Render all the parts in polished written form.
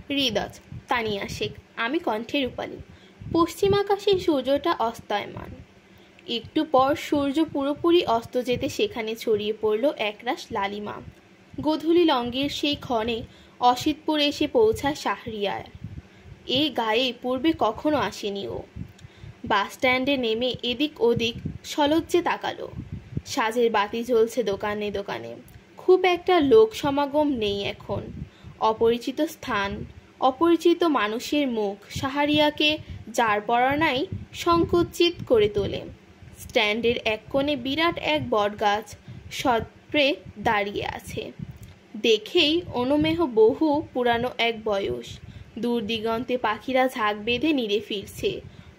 হৃদয়, তানিয়া শেখ। আমি কণ্ঠে রূপালী। পশ্চিম আকাশে সূর্যটা অস্তায়মান। একটু পর সূর্য পুরোপুরি অস্ত যেতে সেখানে ছড়িয়ে পড়ল একরাশ লালিমা। গোধূলি লঙ্ঘের সেই ক্ষণে অসিতপুর এসে পৌঁছায় শাহরিয়ার। এই গায়ে পূর্বে কখনো আসেনি ও। বাস স্ট্যান্ডে নেমে এদিক ওদিক সলজ্জে তাকালো। সাজের বাতি জ্বলছে দোকানে দোকানে। খুব একটা লোক সমাগম নেই এখন। অপরিচিত স্থান, অপরিচিত মানুষের মুখ শাহরিয়াকে যার পরনাই সংকুচিত করে তোলে। স্ট্যান্ডের এক কোণে বিরাট এক বটগাছ সত্রে দাঁড়িয়ে আছে। দেখেই অনুমেহ বহু পুরানো এক বয়স। দূর দিগন্তে পাখিরা ঝাঁক বেঁধে নিড়ে ফিরছে।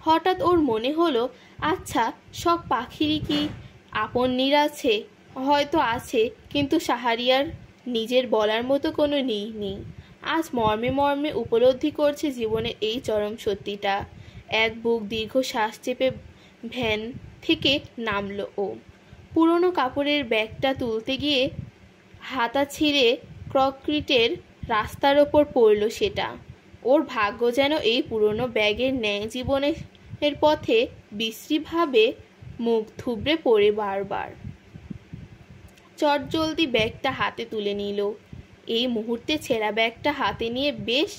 হঠাৎ ওর মনে হলো, আচ্ছা, সব পাখিরই কি আপন নীড় আছে? হয়তো আছে, কিন্তু শাহরিয়ার নিজের বলার মতো কোনো নেই। আজ মর্মে মর্মে উপলব্ধি করছে জীবনের এই চরম সত্যিটা। এক বুক দীর্ঘ শ্বাস চেপে ভ্যান থেকে নামল ও। পুরনো কাপড়ের ব্যাগটা তুলতে গিয়ে হাতা ছিঁড়ে কংক্রিটের রাস্তার ওপর পড়ল সেটা। ওর ভাগ্য যেন এই পুরনো ব্যাগের ন্যায় জীবনের পথে বিশ্রীভাবে মুখ থুবড়ে পড়ে বারবার। চটজলদি ব্যাগটা হাতে তুলে নিল। এই মুহূর্তে ছেঁড়া ব্যাগটা হাতে নিয়ে বেশ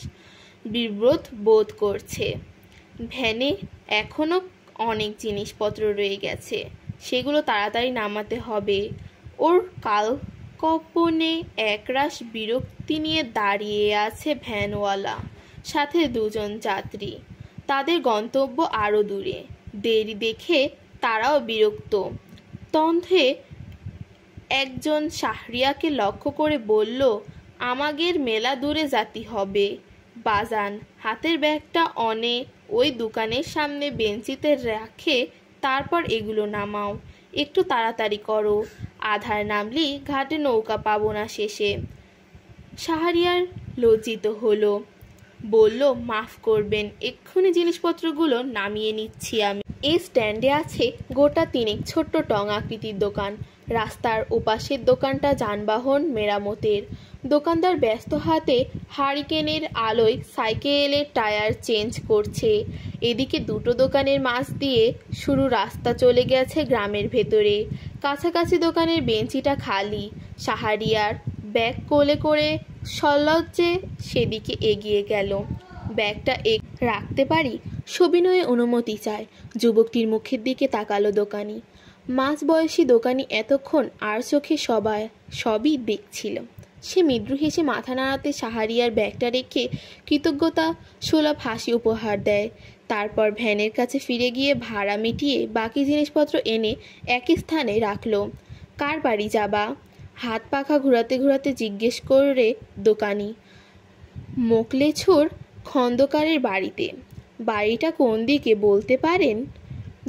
বিব্রত বোধ করছে। ভ্যানে এখনো অনেক জিনিসপত্র রয়ে গেছে, সেগুলো তাড়াতাড়ি নামাতে হবে। ওর কালকপনে একরাশ বিরক্তি নিয়ে দাঁড়িয়ে আছে ভ্যানওয়ালা, সাথে দুজন যাত্রী। তাদের গন্তব্য আরও দূরে। দেরি দেখে তারাও বিরক্ত। তন্দ্রে একজন শাহরিয়াকে লক্ষ্য করে বলল, আমাদের মেলা দূরে যাতি হবে। বাজান হাতের ব্যাগটা অনে ওই দোকানের সামনে বেঞ্চিতে রাখে, তারপর এগুলো নামাও। একটু তাড়াতাড়ি করো, আধার নামলি ঘাটে নৌকা পাবো না শেষে। শাহরিয়ার লজ্জিত হলো, বলল, মাফ করবেন, এক্ষুনি জিনিসপত্রগুলো নামিয়ে নিচ্ছি আমি। এই স্ট্যান্ডে আছে গোটা তিনেক ছোট্ট টং আকৃতির দোকান। রাস্তার ওপাশের দোকানটা যানবাহন মেরামতের। দোকানদার ব্যস্ত হাতে হারিকেনের আলোয় সাইকেলের টায়ার চেঞ্জ করছে। এদিকে দুটো দোকানের মাঝ দিয়ে সরু রাস্তা চলে গেছে গ্রামের ভেতরে। কাছাকাছি দোকানের বেঞ্চিটা খালি। শাহরিয়ার ব্যাগ কোলে করে সলজ্জে সেদিকে এগিয়ে গেল। ব্যাগটা রাখতে পারি? সবিনয়ে অনুমতি চায়। যুবকটির মুখের দিকে তাকালো দোকানি। মাঝবয়সী দোকানি এতক্ষণ আর চোখে সবই দেখছিল। সে মৃদু হেসে মাথা নাড়াতে শাহরিয়ার ব্যাগটা রেখে কৃতজ্ঞতা সুলভ হাসি উপহার দেয়। তারপর ভ্যানের কাছে ফিরে গিয়ে ভাড়া মিটিয়ে বাকি জিনিসপত্র এনে একই স্থানে রাখল। কার বাড়ি যাবা? হাত পাখা ঘুরাতে ঘুরাতে জিজ্ঞেস করে দোকানি। মোকলেছুর খন্দকারের বাড়িতে। বাড়িটা কোন দিকে বলতে পারেন?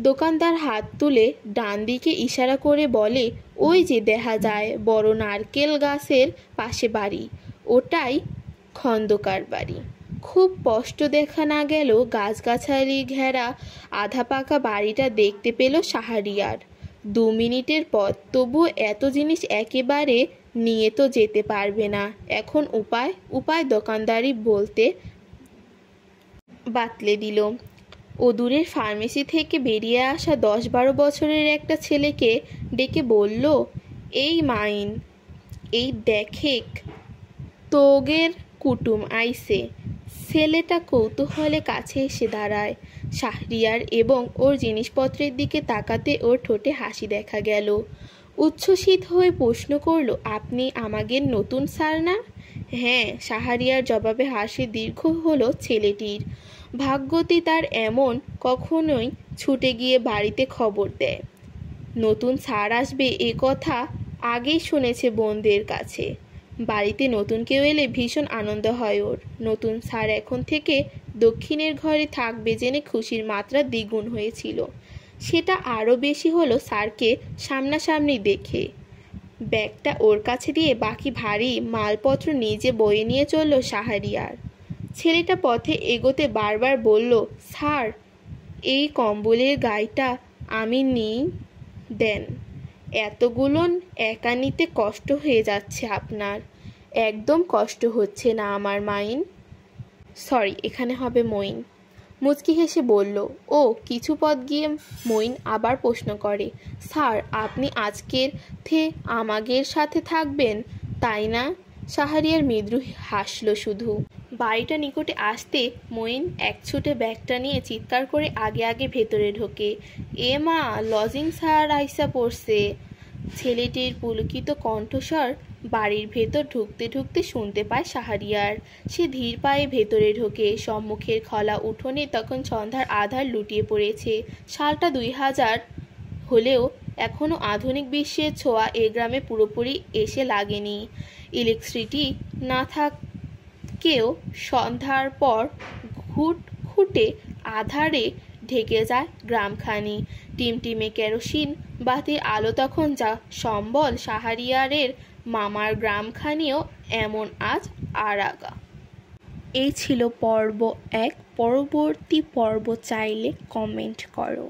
দোকানদার হাত তুলে ডান দিকে ইশারা করে বলে, ওই যে দেখা যায় বড় নারকেল গাছের পাশে বাড়ি, ওটাই খন্দকার বাড়ি। খুব স্পষ্ট দেখা না গেল গাছগাছালি ঘেরা আধা পাকা বাড়িটা দেখতে পেল শাহরিয়ার। 2 মিনিটের পথ, তবু এত জিনিস একেবারে নিয়ে তো যেতে পারবে না। এখন উপায় দোকানদারি বলতে বাতলে দিল। ও দূরের ফার্মেসি থেকে বেরিয়ে আসা 10-12 বছরের একটা ছেলেকে ডেকে বলল, এই মাইন, এই দেখেক তোগের কুটুম আইসে। ছেলেটা কৌতূহলে কাছে এসে দাঁড়ায়। শাহরিয়ার এবং ওর জিনিসপত্রের দিকে তাকাতে ওর ঠোঁটে হাসি দেখা গেল। উচ্ছ্বসিত হয়ে প্রশ্ন করল, আপনি আমাদের নতুন স্যার না? হ্যাঁ, শাহরিয়ার জবাবে হাসি দীর্ঘ হলো ছেলেটির। ভাগ্যতি তার এমন, কখনোই ছুটে গিয়ে বাড়িতে খবর দেয়। নতুন স্যার আসবে এ কথা আগেই শুনেছে বোনদের কাছে। বাড়িতে নতুন কেউ এলে ভীষণ আনন্দ হয় ওর। নতুন স্যার এখন থেকে দক্ষিণের ঘরে থাকবে জেনে খুশির মাত্রা দ্বিগুণ হয়েছিল। সেটা আরও বেশি হলো স্যারকে সামনাসামনি দেখে। ব্যাগটা ওর কাছে দিয়ে বাকি ভারী মালপত্র নিজে বয়ে নিয়ে চলল শাহরিয়ার। ছেলেটা পথে এগোতে বারবার বলল, স্যার, এই কম্বলের গাইটা আমি নিই, দেন। এতগুলো একা নিতে কষ্ট হয়ে যাচ্ছে আপনার। একদম কষ্ট হচ্ছে না আমার মাইন। সরি, এখানে হবে মঈন। মুচকি হেসে বলল, ও কিছু পথ গিয়ে মঈন আবার প্রশ্ন করে, স্যার আপনি আজকের আমাদের সাথে থাকবেন তাই না? শাহরিয়ার মৃদু হাসল শুধু। বাড়িটা নিকটে আসতে মঈন এক ছুটে ব্যাগটা নিয়ে চিৎকার করে আগে আগে ভেতরে ঢোকে। এ মা, লজিং স্যার আইসা পড়ছে। ছেলেটির পুলকিত কণ্ঠস্বর বাড়ির ভেতর ঢুকতে ঢুকতে শুনতে পায় শাহরিয়ার। সে ধীর পায়ে ভেতরে ঢোকে। সম্মুখের খোলা উঠোনে তখন সন্ধ্যার আধার লুটিয়ে পড়েছে। সালটা 2000 হলেও এখনও আধুনিক বিশ্বের ছোঁয়া এ গ্রামে পুরোপুরি এসে লাগেনি। ইলেকট্রিসিটি না থাকেও সন্ধ্যার পর ঘুটঘুটে আধারে ঢেকে যায় গ্রামখানি। টিমটিমে কেরোসিন বাতির আলো তখন যা সম্বল, শাহরিয়ারের মামার গ্রামখানিও এমন আজ আরাগা। এই ছিল পর্ব 1। পরবর্তী পর্ব চাইলে কমেন্ট করো।